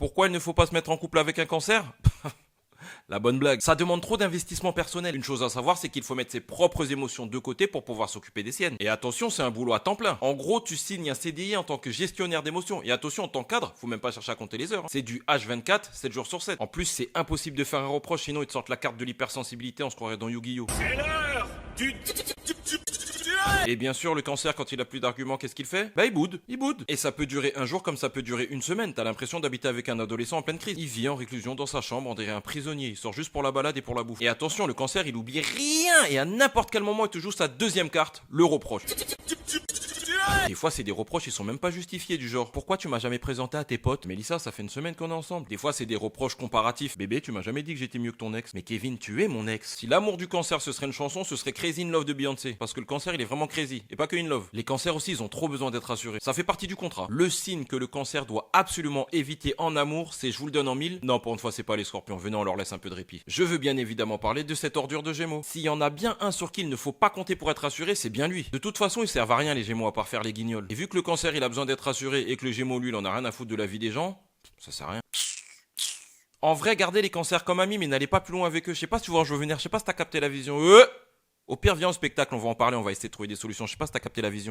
Pourquoi il ne faut pas se mettre en couple avec un cancer? La bonne blague. Ça demande trop d'investissement personnel. Une chose à savoir, c'est qu'il faut mettre ses propres émotions de côté pour pouvoir s'occuper des siennes. Et attention, c'est un boulot à temps plein. En gros, tu signes un CDI en tant que gestionnaire d'émotions. Et attention, en tant que cadre, faut même pas chercher à compter les heures. C'est du H24, 7 jours sur 7. En plus, c'est impossible de faire un reproche, sinon ils te sortent la carte de l'hypersensibilité, on se croirait dans Yu-Gi-Oh! C'est l'heure du... Et bien sûr, le cancer, quand il a plus d'arguments, qu'est-ce qu'il fait? Bah, il boude, il boude. Et ça peut durer un jour comme ça peut durer une semaine. T'as l'impression d'habiter avec un adolescent en pleine crise. Il vit en réclusion dans sa chambre, on dirait un prisonnier. Il sort juste pour la balade et pour la bouffe. Et attention, le cancer, il oublie rien. Et à n'importe quel moment, il te joue sa deuxième carte, le reproche. Des fois, c'est des reproches, ils sont même pas justifiés, du genre pourquoi tu m'as jamais présenté à tes potes? Mélissa, ça fait une semaine qu'on est ensemble. Des fois, c'est des reproches comparatifs. Bébé, tu m'as jamais dit que j'étais mieux que ton ex. Mais Kevin, tu es mon ex. Si l'amour du cancer ce serait une chanson, ce serait Crazy in Love de Beyoncé. Parce que le cancer, il est vraiment crazy. Et pas que in love. Les cancers aussi, ils ont trop besoin d'être rassurés. Ça fait partie du contrat. Le signe que le cancer doit absolument éviter en amour, c'est je vous le donne en mille. Non, pour une fois, c'est pas les scorpions. Venez, on leur laisse un peu de répit. Je veux bien évidemment parler de cette ordure de Gémeaux. S'il y en a bien un sur qui il ne faut pas compter pour être rassuré, c'est bien lui. De toute façon, ils servent à rien les Gémeaux à part faire les guignols. Et vu que le cancer il a besoin d'être rassuré et que le Gémeaux lui il en a rien à foutre de la vie des gens, ça sert à rien. En vrai, gardez les cancers comme amis mais n'allez pas plus loin avec eux. Je sais pas si tu vois, je veux venir, je sais pas si t'as capté la vision. Au pire, viens au spectacle, on va en parler, on va essayer de trouver des solutions. Je sais pas si t'as capté la vision.